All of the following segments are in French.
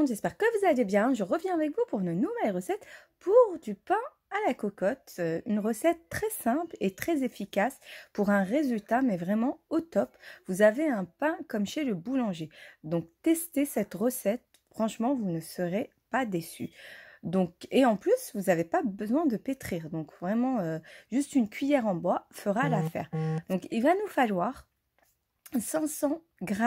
monde, j'espère que vous allez bien. Je reviens avec vous pour une nouvelle recette pour du pain à la cocotte. Une recette très simple et très efficace pour un résultat mais vraiment au top. Vous avez un pain comme chez le boulanger. Donc testez cette recette, franchement vous ne serez pas déçus. Donc, et en plus, vous n'avez pas besoin de pétrir. Donc vraiment, juste une cuillère en bois fera l'affaire. Donc il va nous falloir 500 g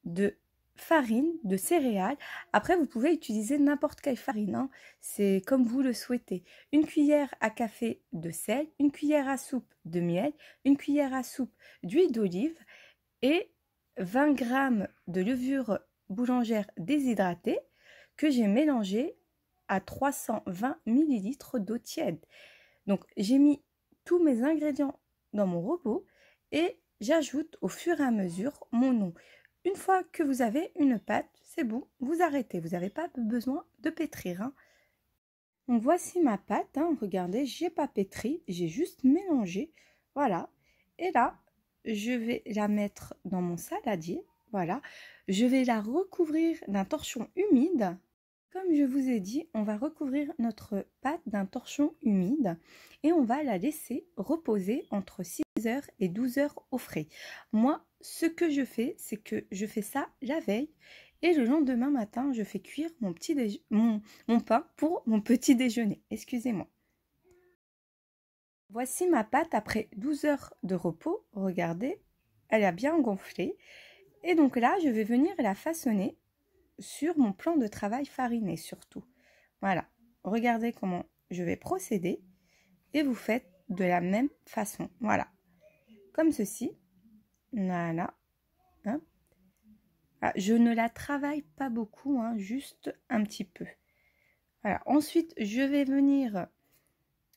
de farine de céréales. Après, vous pouvez utiliser n'importe quelle farine, hein. C'est comme vous le souhaitez. Une cuillère à café de sel, une cuillère à soupe de miel, une cuillère à soupe d'huile d'olive et 20 g de levure boulangère déshydratée que j'ai mélangé à 320 ml d'eau tiède. Donc, j'ai mis tous mes ingrédients dans mon robot et j'ajoute au fur et à mesure mon eau. Une fois que vous avez une pâte, c'est bon, vous arrêtez. Vous n'avez pas besoin de pétrir, hein. Donc voici ma pâte, hein. Regardez, j'ai pas pétri, j'ai juste mélangé. Voilà. Et là, je vais la mettre dans mon saladier. Voilà. Je vais la recouvrir d'un torchon humide. Comme je vous ai dit, on va recouvrir notre pâte d'un torchon humide et on va la laisser reposer entre 6 heures et 12 heures au frais. Moi, ce que je fais, c'est que je fais ça la veille et le lendemain matin, je fais cuire mon pain pour mon petit déjeuner. Excusez-moi. Voici ma pâte après 12 heures de repos. Regardez, elle a bien gonflé. Et donc là, je vais venir la façonner sur mon plan de travail fariné surtout. Voilà, regardez comment je vais procéder et vous faites de la même façon. Voilà, comme ceci. Voilà. Hein. Ah, je ne la travaille pas beaucoup, hein, juste un petit peu. Voilà. Ensuite, je vais venir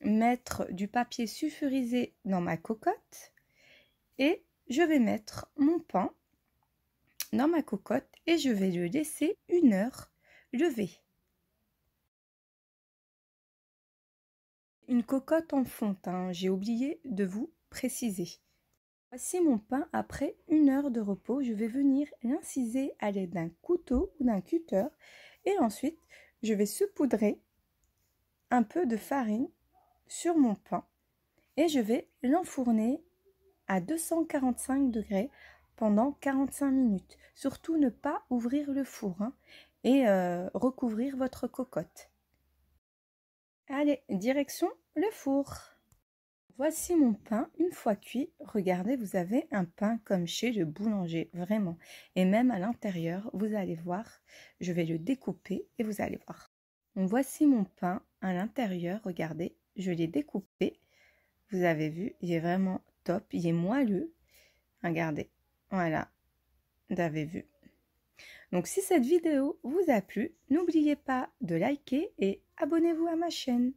mettre du papier sulfurisé dans ma cocotte et je vais mettre mon pain dans ma cocotte et je vais le laisser 1 heure lever. Une cocotte en fonte, hein, j'ai oublié de vous préciser. Voici mon pain après 1 heure de repos. Je vais venir l'inciser à l'aide d'un couteau ou d'un cutter et ensuite je vais saupoudrer un peu de farine sur mon pain et je vais l'enfourner à 245 degrés pendant 45 minutes. Surtout ne pas ouvrir le four, hein, et recouvrir votre cocotte. Allez, direction le four. Voici mon pain, une fois cuit. Regardez, vous avez un pain comme chez le boulanger, vraiment. Et même à l'intérieur, vous allez voir, je vais le découper et vous allez voir. Donc voici mon pain à l'intérieur, regardez, je l'ai découpé. Vous avez vu, il est vraiment top, il est moelleux. Regardez, voilà, vous avez vu. Donc si cette vidéo vous a plu, n'oubliez pas de liker et abonnez-vous à ma chaîne.